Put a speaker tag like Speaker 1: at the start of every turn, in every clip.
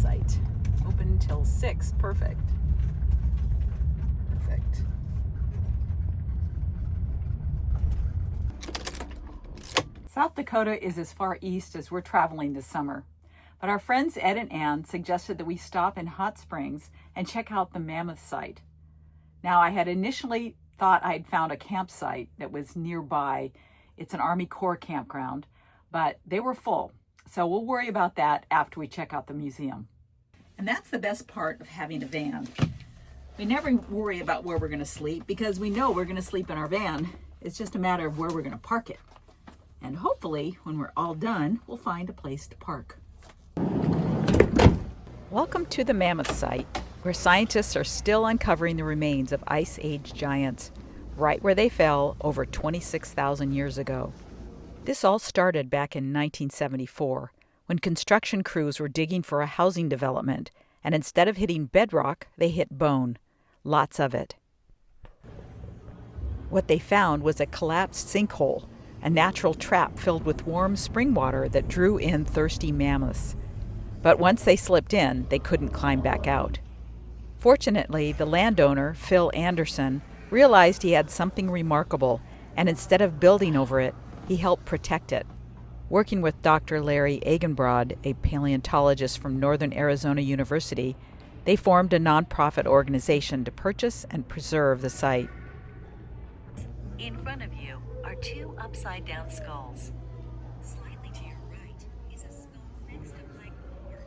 Speaker 1: site. Open until 6. Perfect. Perfect. South Dakota is as far east as we're traveling this summer. But our friends Ed and Ann suggested that we stop in Hot Springs and check out the Mammoth site. Now, I had initially thought I'd found a campsite that was nearby. It's an Army Corps campground, but they were full. So we'll worry about that after we check out the museum. And that's the best part of having a van. We never worry about where we're going to sleep because we know we're going to sleep in our van. It's just a matter of where we're going to park it. And hopefully, when we're all done, we'll find a place to park. Welcome to the Mammoth site, where scientists are still uncovering the remains of Ice Age giants, right where they fell over 26,000 years ago. This all started back in 1974, when construction crews were digging for a housing development, and instead of hitting bedrock, they hit bone. Lots of it. What they found was a collapsed sinkhole, a natural trap filled with warm spring water that drew in thirsty mammoths. But once they slipped in, they couldn't climb back out. Fortunately, the landowner, Phil Anderson, realized he had something remarkable, and instead of building over it, he helped protect it. Working with Dr. Larry Eigenbrod, a paleontologist from Northern Arizona University, they formed a nonprofit organization to purchase and preserve the site.
Speaker 2: In front of you are two upside-down skulls. Slightly to your right is a skull next to Mike.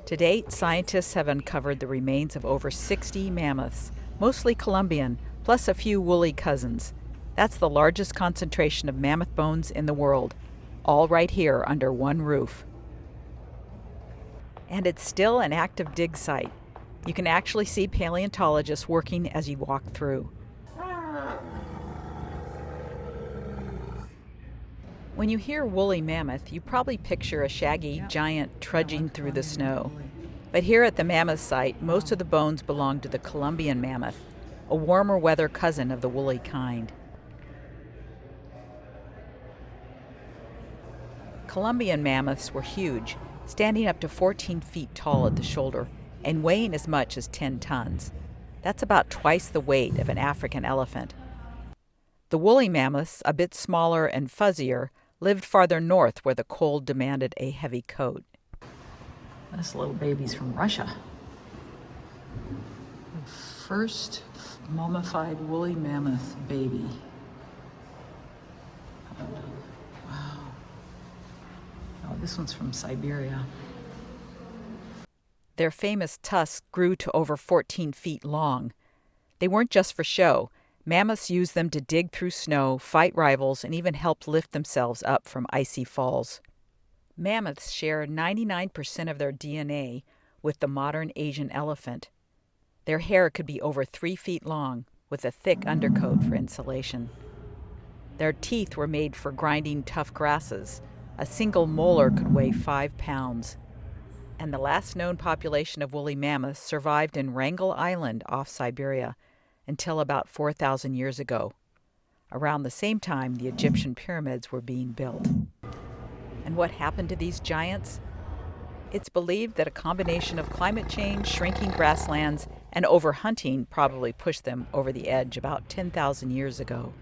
Speaker 1: To date, scientists have uncovered the remains of over 60 mammoths, mostly Columbian, plus a few woolly cousins. That's the largest concentration of mammoth bones in the world, all right here under one roof. And it's still an active dig site. You can actually see paleontologists working as you walk through. When you hear woolly mammoth, you probably picture a shaggy giant trudging through the snow. But here at the mammoth site, most of the bones belong to the Columbian mammoth, a warmer weather cousin of the woolly kind. Columbian mammoths were huge, standing up to 14 feet tall at the shoulder and weighing as much as 10 tons. That's about twice the weight of an African elephant. The woolly mammoths, a bit smaller and fuzzier, lived farther north where the cold demanded a heavy coat. This little baby's from Russia. The first mummified woolly mammoth baby. Wow. Oh, this one's from Siberia. Their famous tusks grew to over 14 feet long. They weren't just for show. Mammoths used them to dig through snow, fight rivals, and even help lift themselves up from icy falls. Mammoths share 99% of their DNA with the modern Asian elephant. Their hair could be over 3 feet long, with a thick undercoat for insulation. Their teeth were made for grinding tough grasses. A single molar could weigh 5 pounds. And the last known population of woolly mammoths survived in Wrangel Island off Siberia until about 4,000 years ago. Around the same time, the Egyptian pyramids were being built. And what happened to these giants? It's believed that a combination of climate change, shrinking grasslands, and overhunting probably pushed them over the edge about 10,000 years ago.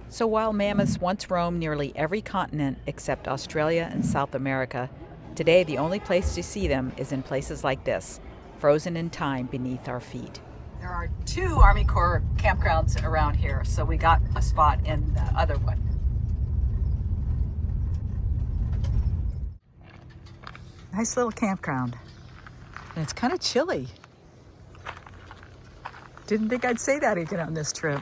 Speaker 1: So while mammoths once roamed nearly every continent except Australia and South America, today the only place to see them is in places like this, frozen in time beneath our feet. There are 2 Army Corps campgrounds around here, so we got a spot in the other one. Nice little campground. And it's kind of chilly. Didn't think I'd say that again on this trip.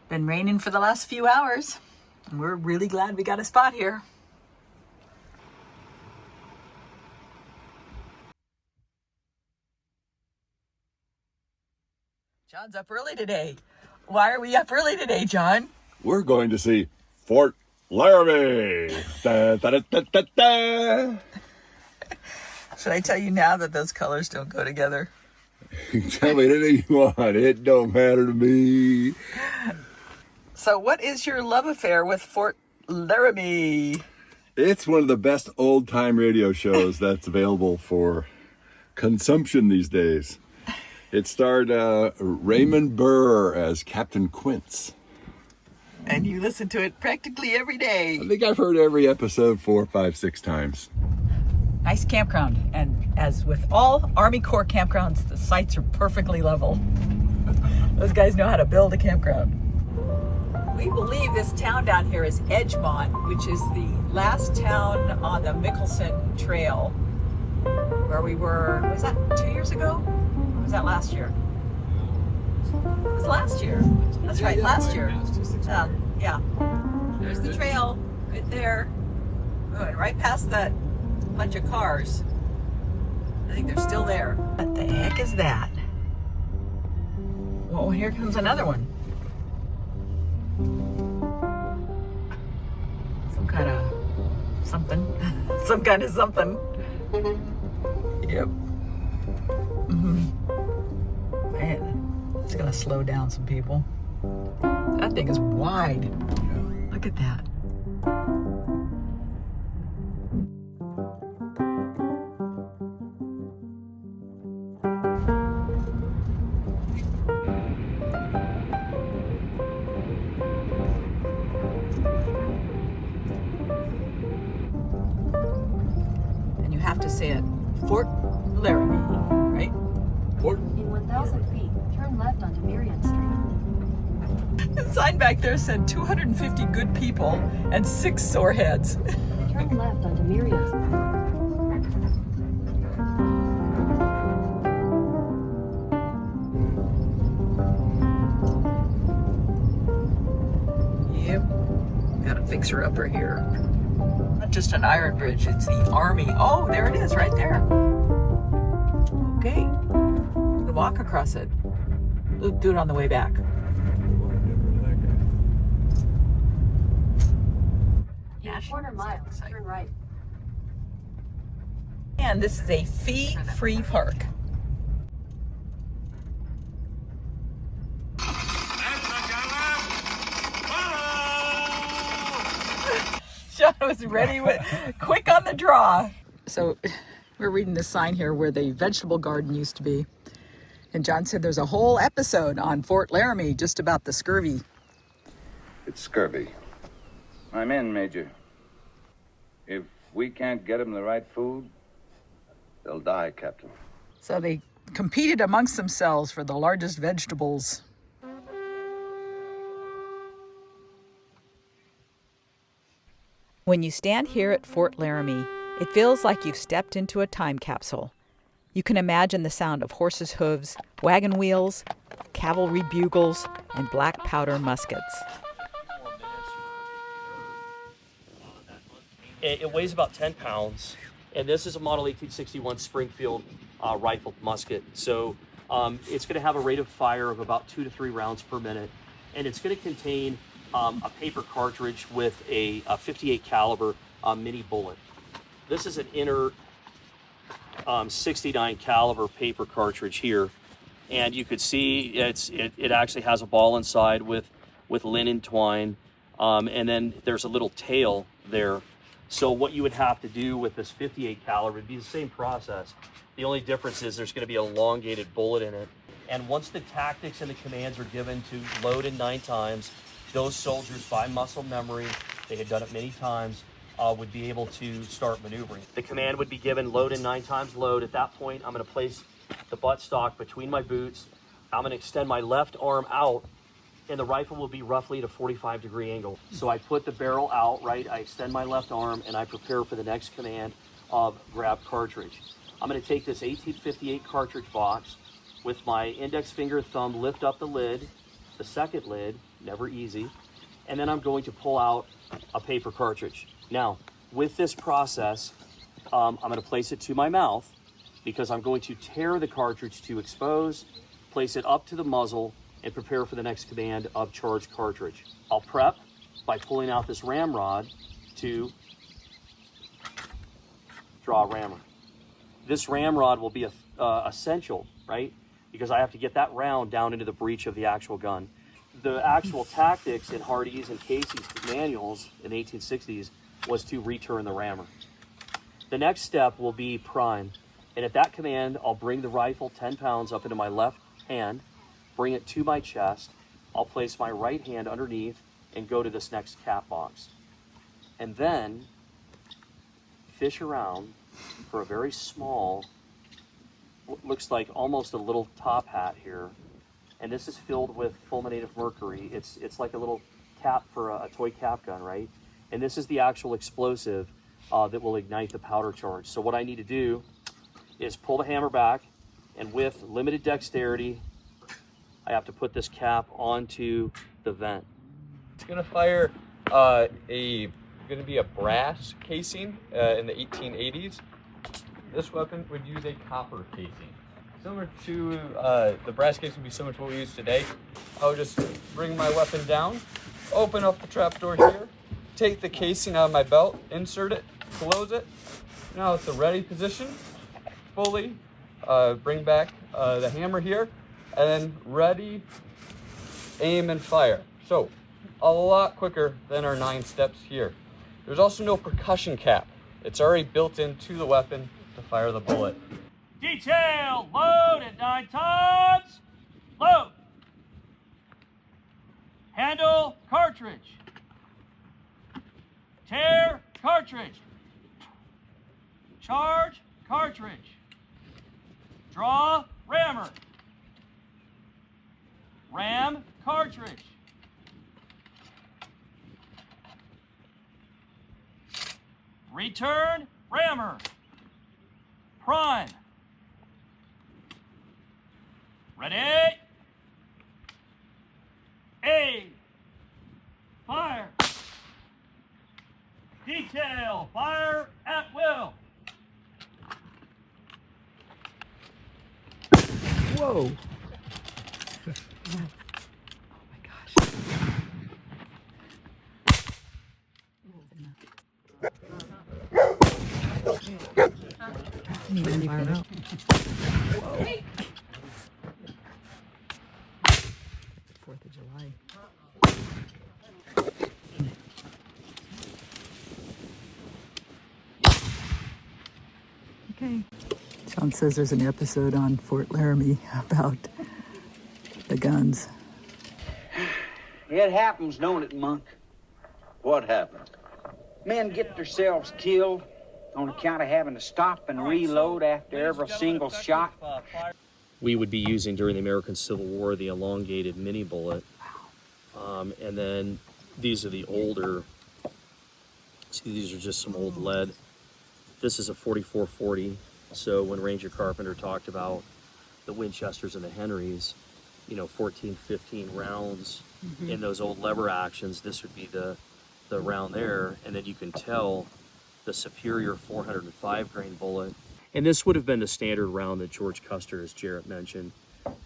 Speaker 1: Been raining for the last few hours, and we're really glad we got a spot here. John's up early today. Why are we up early today, John?
Speaker 3: We're going to see Fort Laramie. Da, da, da, da, da, da.
Speaker 1: Should I tell you now that those colors don't go together?
Speaker 3: You can tell me anything you want. It don't matter to me.
Speaker 1: So what is your love affair with Fort Laramie?
Speaker 3: It's one of the best old-time radio shows that's available for consumption these days. It starred Raymond Burr as Captain Quince.
Speaker 1: And you listen to it practically every day.
Speaker 3: I think I've heard every episode 4, 5, 6 times.
Speaker 1: Nice campground. And as with all Army Corps campgrounds, the sites are perfectly level. Those guys know how to build a campground. We believe this town down here is Edgemont, which is the last town on the Mickelson Trail where we were, was that 2 years ago? Or was that last year? It was last year. That's right, last year. Yeah. There's the trail right there. Going right past that bunch of cars. I think they're still there. What the heck is that? Oh, here comes another one. Some kind of something. Some kind of something. Yep. Man, it's gonna slow down some people. That thing is wide. Look at that. And you have to say it, Fort Laramie, right?
Speaker 3: Fort.
Speaker 4: In 1,000 feet, turn left onto Miriam Street.
Speaker 1: The sign back there said 250 good people and 6 sore heads.
Speaker 4: Turn left onto Miriam Street.
Speaker 1: Yep. Got a fixer-upper here. Not just an iron bridge, it's the Army. Oh, there it is, right there. Okay. You can walk across it. We'll do it on the way back.
Speaker 4: In a quarter mile, turn right.
Speaker 1: And this is a fee-free park. John was ready, quick on the draw. So we're reading this sign here where the vegetable garden used to be. And John said there's a whole episode on Fort Laramie just about the scurvy.
Speaker 5: It's scurvy. I'm in, Major. If we can't get them the right food, they'll die, Captain.
Speaker 1: So they competed amongst themselves for the largest vegetables. When you stand here at Fort Laramie, it feels like you've stepped into a time capsule. You can imagine the sound of horses' hooves, wagon wheels, cavalry bugles, and black powder muskets.
Speaker 6: It weighs about 10 pounds, and this is a Model 1861 Springfield rifled musket. So it's going to have a rate of fire of about 2 to 3 rounds per minute, and it's going to contain a paper cartridge with a 58 caliber mini bullet. This is an inner 69 caliber paper cartridge here, and you could see it actually has a ball inside with linen twine, and then there's a little tail there. So what you would have to do with this 58 caliber would be the same process. The only difference is there's going to be an elongated bullet in it. And once the tactics and the commands are given to load in 9 times, those soldiers, by muscle memory, they had done it many times, would be able to start maneuvering. The command would be given, load in 9 times, load. At that point, I'm going to place the buttstock between my boots. I'm going to extend my left arm out, and the rifle will be roughly at a 45-degree angle. So I put the barrel out, right? I extend my left arm, and I prepare for the next command of grab cartridge. I'm going to take this 1858 cartridge box with my index finger and thumb, lift up the lid, the second lid, never easy, and then I'm going to pull out a paper cartridge. Now, with this process, I'm going to place it to my mouth because I'm going to tear the cartridge to expose, place it up to the muzzle, and prepare for the next command of charge cartridge. I'll prep by pulling out this ramrod to draw a rammer. This ramrod will be essential, right? because I have to get that round down into the breech of the actual gun. The actual tactics in Hardee's and Casey's manuals in the 1860s was to return the rammer. The next step will be prime. And at that command, I'll bring the rifle 10 pounds up into my left hand, bring it to my chest. I'll place my right hand underneath and go to this next cap box. And then fish around for a very small, what looks like almost a little top hat here. And this is filled with fulminate of mercury. It's like a little cap for a toy cap gun, right? And this is the actual explosive that will ignite the powder charge. So what I need to do is pull the hammer back, and with limited dexterity, I have to put this cap onto the vent.
Speaker 7: It's gonna fire gonna be a brass casing in the 1880s. This weapon would use a copper casing. Similar to the brass casing would be similar to what we use today. I would just bring my weapon down, open up the trapdoor here, take the casing out of my belt, insert it, close it. Now it's a ready position, fully. Bring back the hammer here, and then ready, aim, and fire. So, a lot quicker than our 9 steps here. There's also no percussion cap. It's already built into the weapon to fire the bullet.
Speaker 6: Detail, load at 9 times. Load. Handle cartridge. Tear cartridge. Charge cartridge. Draw rammer. Ram cartridge. Return rammer. Prime. Ready? A. Fire. Detail. Fire at will.
Speaker 1: Whoa. Oh my gosh. Even fire out. Whoa. 4th of July. Okay. John says there's an episode on Fort Laramie about the guns.
Speaker 8: It happens, don't it, Monk?
Speaker 5: What happened?
Speaker 8: Men get themselves killed on account of having to stop and reload after every single shot.
Speaker 6: We would be using during the American Civil War the elongated mini bullet. And then these are the older, see, these are just some old lead. This is a 4440. So when Ranger Carpenter talked about the Winchesters and the Henrys, 14, 15 rounds in those old lever actions, this would be the round there. And then you can tell the superior 405 grain bullet. And this would have been the standard round that George Custer, as Jarrett mentioned,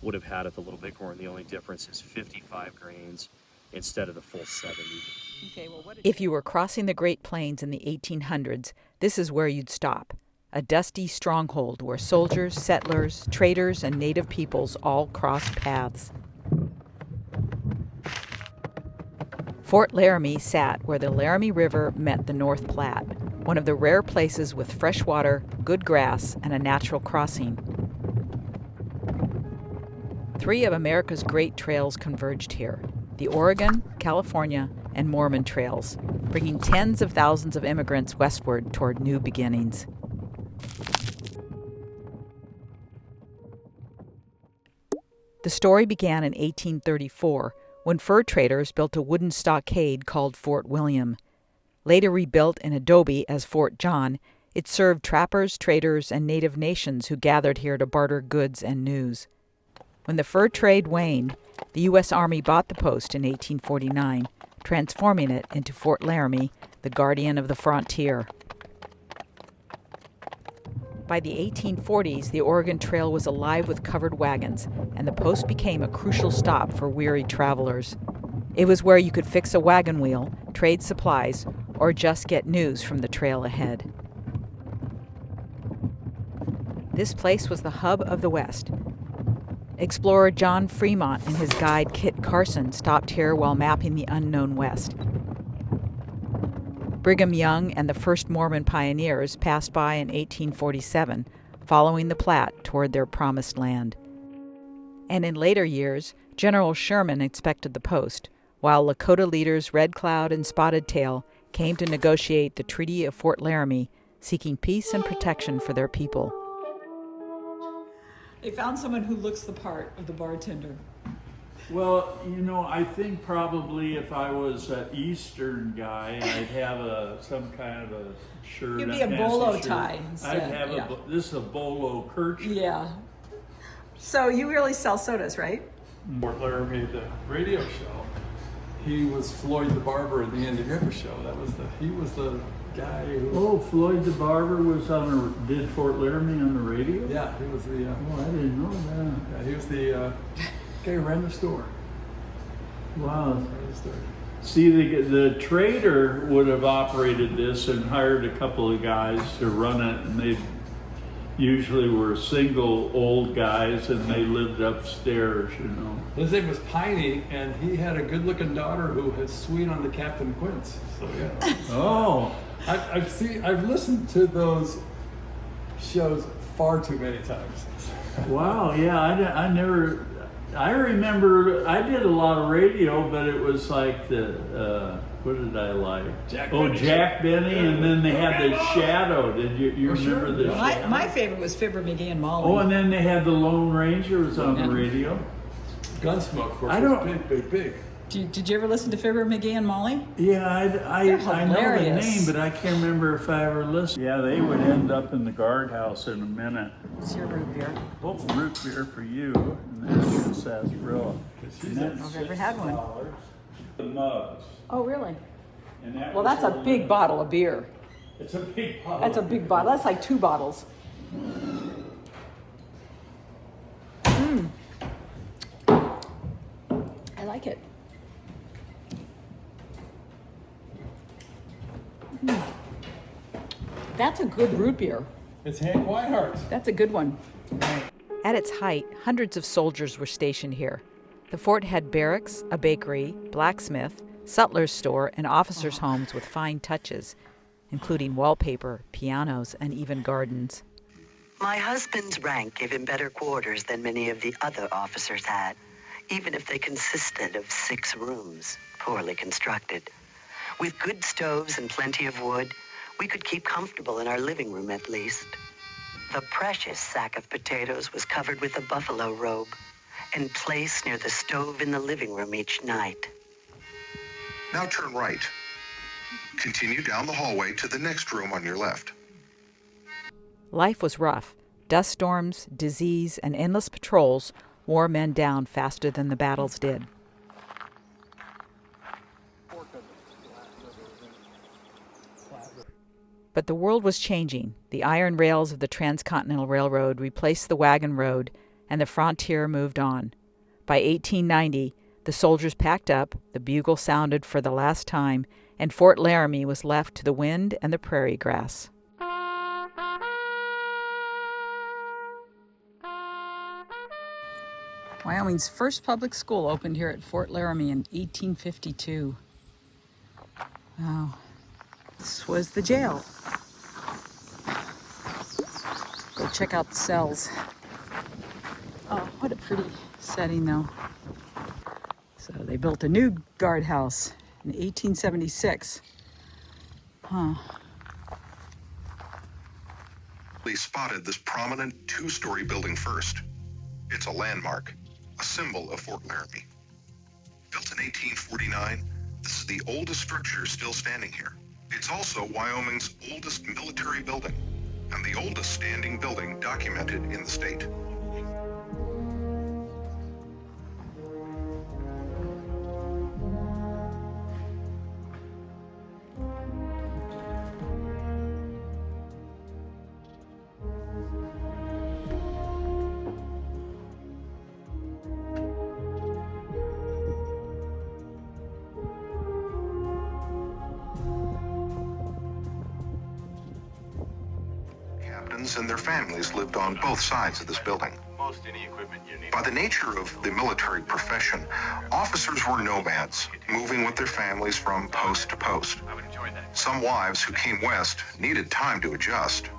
Speaker 6: would have had at the Little Bighorn. The only difference is 55 grains instead of the full 70.
Speaker 1: If you were crossing the Great Plains in the 1800s, this is where you'd stop. A dusty stronghold where soldiers, settlers, traders, and native peoples all crossed paths. Fort Laramie sat where the Laramie River met the North Platte, one of the rare places with fresh water, good grass, and a natural crossing. 3 of America's great trails converged here: the Oregon, California, and Mormon trails, bringing tens of thousands of immigrants westward toward new beginnings. The story began in 1834 when fur traders built a wooden stockade called Fort William. Later rebuilt in adobe as Fort John, it served trappers, traders, and native nations who gathered here to barter goods and news. When the fur trade waned, the U.S. Army bought the post in 1849, transforming it into Fort Laramie, the guardian of the frontier. By the 1840s, the Oregon Trail was alive with covered wagons, and the post became a crucial stop for weary travelers. It was where you could fix a wagon wheel, trade supplies, or just get news from the trail ahead. This place was the hub of the West. Explorer John Fremont and his guide Kit Carson stopped here while mapping the unknown West. Brigham Young and the first Mormon pioneers passed by in 1847, following the Platte toward their promised land. And in later years, General Sherman inspected the post, while Lakota leaders Red Cloud and Spotted Tail came to negotiate the Treaty of Fort Laramie, seeking peace and protection for their people.
Speaker 9: They found someone who looks the part of the bartender.
Speaker 10: Well, I think probably if I was an Eastern guy, I'd have some kind of a shirt.
Speaker 9: It'd be a bolo tie instead.
Speaker 10: I'd have this is a bolo kerchief.
Speaker 9: Yeah. So you really sell sodas, right?
Speaker 3: Fort Laramie, the radio show. He was Floyd the Barber at the Andy River show. He was the guy who...
Speaker 10: Oh, Floyd the Barber was did Fort Laramie on the radio?
Speaker 3: Yeah, he was the...
Speaker 10: I didn't know that.
Speaker 3: Yeah, he was the guy who ran the store.
Speaker 10: Wow. See, the trader would have operated this and hired a couple of guys to run it, and they usually were single old guys, and they lived upstairs,
Speaker 3: His name was Piney, and he had a good-looking daughter who was sweet on the Captain Quince. So yeah.
Speaker 10: Oh.
Speaker 3: I've listened to those shows far too many times.
Speaker 10: Wow, yeah, I remember I did a lot of radio, but it was like what did I like? Jack Benny, and then they had the Shadow. Did you remember the Shadow?
Speaker 9: My favorite was Fibber McGee and Molly.
Speaker 10: Oh, and then they had the Lone Ranger was on the radio.
Speaker 3: Gunsmoke, of course, was big.
Speaker 9: Did you ever listen to Fibber McGee and Molly?
Speaker 10: Yeah, I know the name, but I can't remember if I ever listened. Yeah, they would end up in the guardhouse in a minute.
Speaker 9: It's your root beer.
Speaker 10: Oh, root beer for you, and that's sarsaparilla.
Speaker 9: I've never had one.
Speaker 10: The mugs.
Speaker 9: Oh, really?
Speaker 10: And
Speaker 9: Well, that's a big bottle of beer.
Speaker 10: It's a big bottle.
Speaker 9: That's a big bottle. That's like 2 bottles. I like it. That's a good root beer.
Speaker 3: It's Hank Whiteheart's.
Speaker 9: That's a good one.
Speaker 1: At its height, hundreds of soldiers were stationed here. The fort had barracks, a bakery, blacksmith, sutler's store, and officers' homes with fine touches, including wallpaper, pianos, and even gardens.
Speaker 11: My husband's rank gave him better quarters than many of the other officers had, even if they consisted of 6 rooms, poorly constructed. With good stoves and plenty of wood, we could keep comfortable in our living room at least. The precious sack of potatoes was covered with a buffalo robe and placed near the stove in the living room each night.
Speaker 12: Now turn right. Continue down the hallway to the next room on your left.
Speaker 1: Life was rough. Dust storms, disease, and endless patrols wore men down faster than the battles did. But the world was changing. The iron rails of the Transcontinental Railroad replaced the wagon road, and the frontier moved on. By 1890, the soldiers packed up, the bugle sounded for the last time, and Fort Laramie was left to the wind and the prairie grass.
Speaker 9: Wyoming's first public school opened here at Fort Laramie in 1852. Wow. This was the jail. Go check out the cells. Oh, what a pretty setting, though. So they built a new guardhouse in 1876.
Speaker 12: They spotted this prominent 2-story building first. It's a landmark, a symbol of Fort Laramie. Built in 1849, this is the oldest structure still standing here. It's also Wyoming's oldest military building and the oldest standing building documented in the state. And their families lived on both sides of this building.
Speaker 13: almost any equipment you need.
Speaker 12: By the nature of the military profession, officers were nomads, moving with their families from post to post.
Speaker 13: I would enjoy that.
Speaker 12: Some wives who came west needed time to adjust.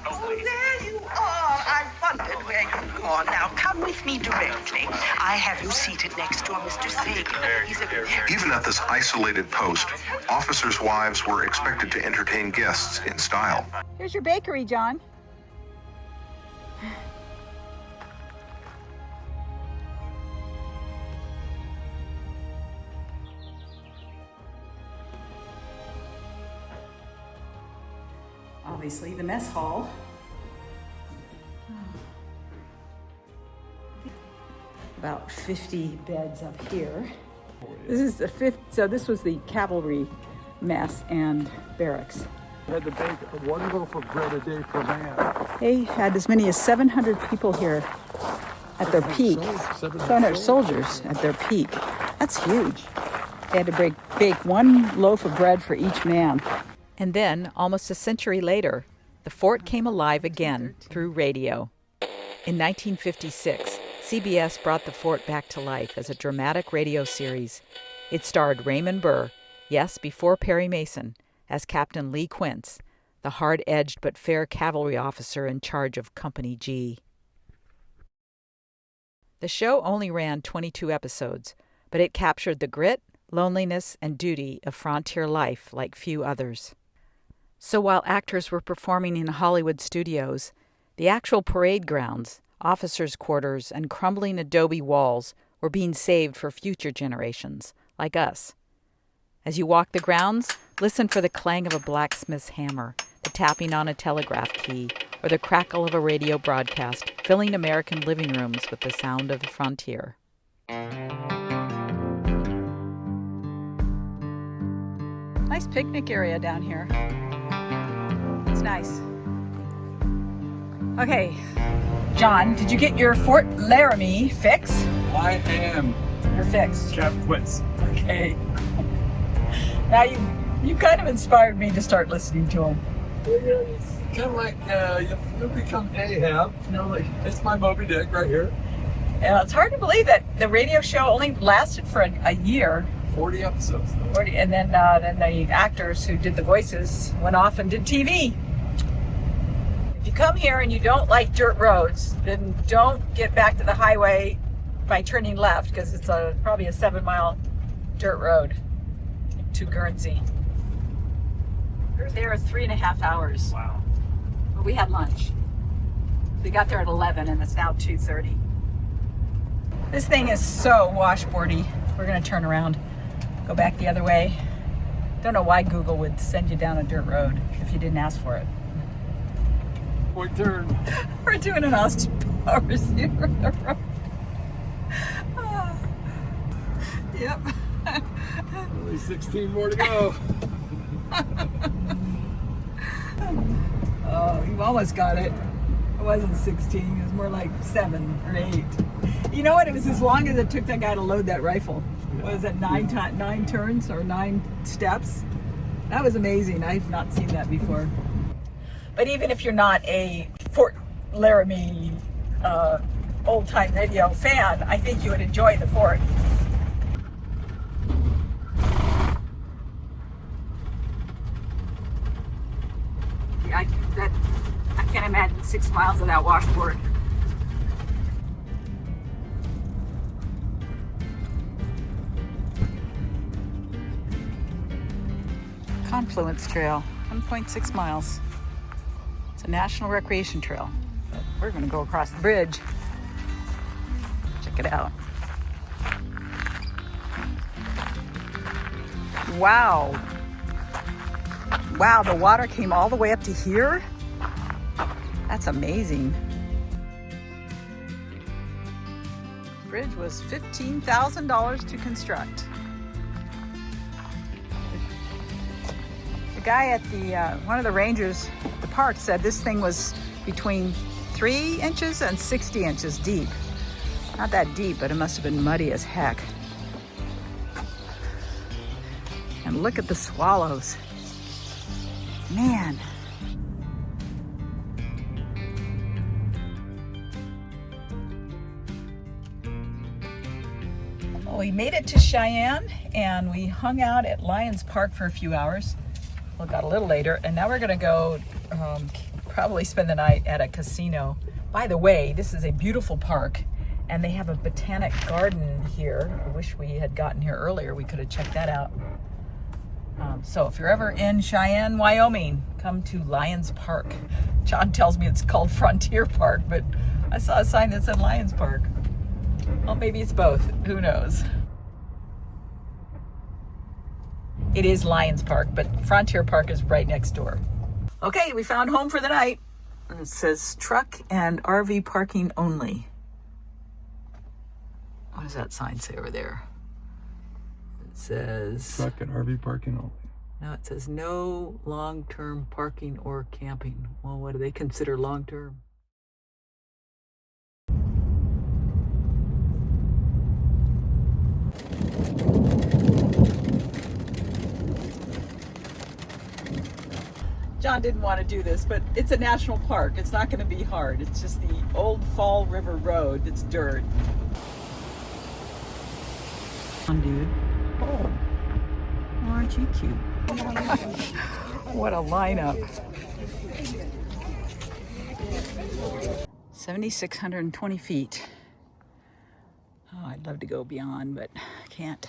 Speaker 11: Oh, there you are. I wondered where you'd gone. Now, come with me directly. I have you seated next to a Mr. Sagan. He's a very...
Speaker 12: Even at this isolated post, officers' wives were expected to entertain guests in style.
Speaker 9: Here's your bakery, John. Obviously, the mess hall. About 50 beds up here. This is the fifth, so this was the cavalry mess and barracks.
Speaker 14: Had to bake one loaf of bread a day per man.
Speaker 9: They had as many as 700 people here at their peak. 700 soldiers at their peak. That's huge. They had to bake one loaf of bread for each man.
Speaker 1: And then, almost a century later, the fort came alive again through radio. In 1956, CBS brought the fort back to life as a dramatic radio series. It starred Raymond Burr, yes, before Perry Mason, as Captain Lee Quince, the hard-edged but fair cavalry officer in charge of Company G. The show only ran 22 episodes, but it captured the grit, loneliness, and duty of frontier life like few others. So while actors were performing in Hollywood studios, the actual parade grounds, officers' quarters, and crumbling adobe walls were being saved for future generations, like us. As you walk the grounds, listen for the clang of a blacksmith's hammer, the tapping on a telegraph key, or the crackle of a radio broadcast, filling American living rooms with the sound of the frontier.
Speaker 9: Nice picnic area down here. It's nice. Okay, John, did you get your Fort Laramie fix?
Speaker 10: I am.
Speaker 9: You're fixed.
Speaker 10: Captain Quince.
Speaker 9: Okay. Now you kind of inspired me to start listening to him.
Speaker 10: It's kind of like you become Ahab. You know, like it's my Moby Dick right here.
Speaker 9: And it's hard to believe that the radio show only lasted for a year.
Speaker 10: 40 episodes.
Speaker 9: 40, and then the actors who did the voices went off and did TV. If you come here and you don't like dirt roads, then don't get back to the highway by turning left, because it's probably a 7-mile dirt road to Guernsey. We were there 3.5 hours.
Speaker 10: Wow.
Speaker 9: But we had lunch. We got there at 11 and it's now 2:30. This thing is so washboardy. We're gonna turn around, go back the other way. Don't know why Google would send you down a dirt road if you didn't ask for it.
Speaker 10: Point turn.
Speaker 9: We're doing an Austin Powers here on the road. Yep.
Speaker 10: Only 16 more to go.
Speaker 9: Oh, you almost got it. It wasn't 16. It was more like 7 or 8. You know what? It was as long as it took that guy to load that rifle. What was it, 9 turns or 9 steps? That was amazing. I've not seen that before. But even if you're not a Fort Laramie old-time radio fan, I think you would enjoy the fort. I can't imagine 6 miles of that washboard. Confluence Trail, 1.6 miles. It's a national recreation trail. But we're going to go across the bridge. Check it out. Wow. Wow, the water came all the way up to here? That's amazing. Bridge was $15,000 to construct. The guy at the one of the rangers at the park said this thing was between 3 inches and 60 inches deep. Not that deep, but it must have been muddy as heck. And look at the swallows. Man. we made it to Cheyenne and we hung out at Lions Park for a few hours. Well, got a little later, and now we're gonna go probably spend the night at a casino. By the way, this is a beautiful park, and they have a botanic garden here. I wish we had gotten here earlier. We could have checked that out. So if you're ever in Cheyenne, Wyoming, come to Lions Park. John tells me it's called Frontier Park, but I saw a sign that said Lions Park. Well, maybe it's both. Who knows? It is Lions Park, but Frontier Park is right next door. Okay, we found home for the night. It says truck and RV parking only. What does that sign say over there? It says...
Speaker 3: Truck and RV parking only.
Speaker 9: No, it says no long-term parking or camping. Well, what do they consider long-term? John didn't want to do this, but it's a national park. It's not going to be hard. It's just the old Fall River Road that's dirt. Come on, dude. Oh, aren't you cute? What a lineup. 7,620 feet. Oh, I'd love to go beyond, but I can't.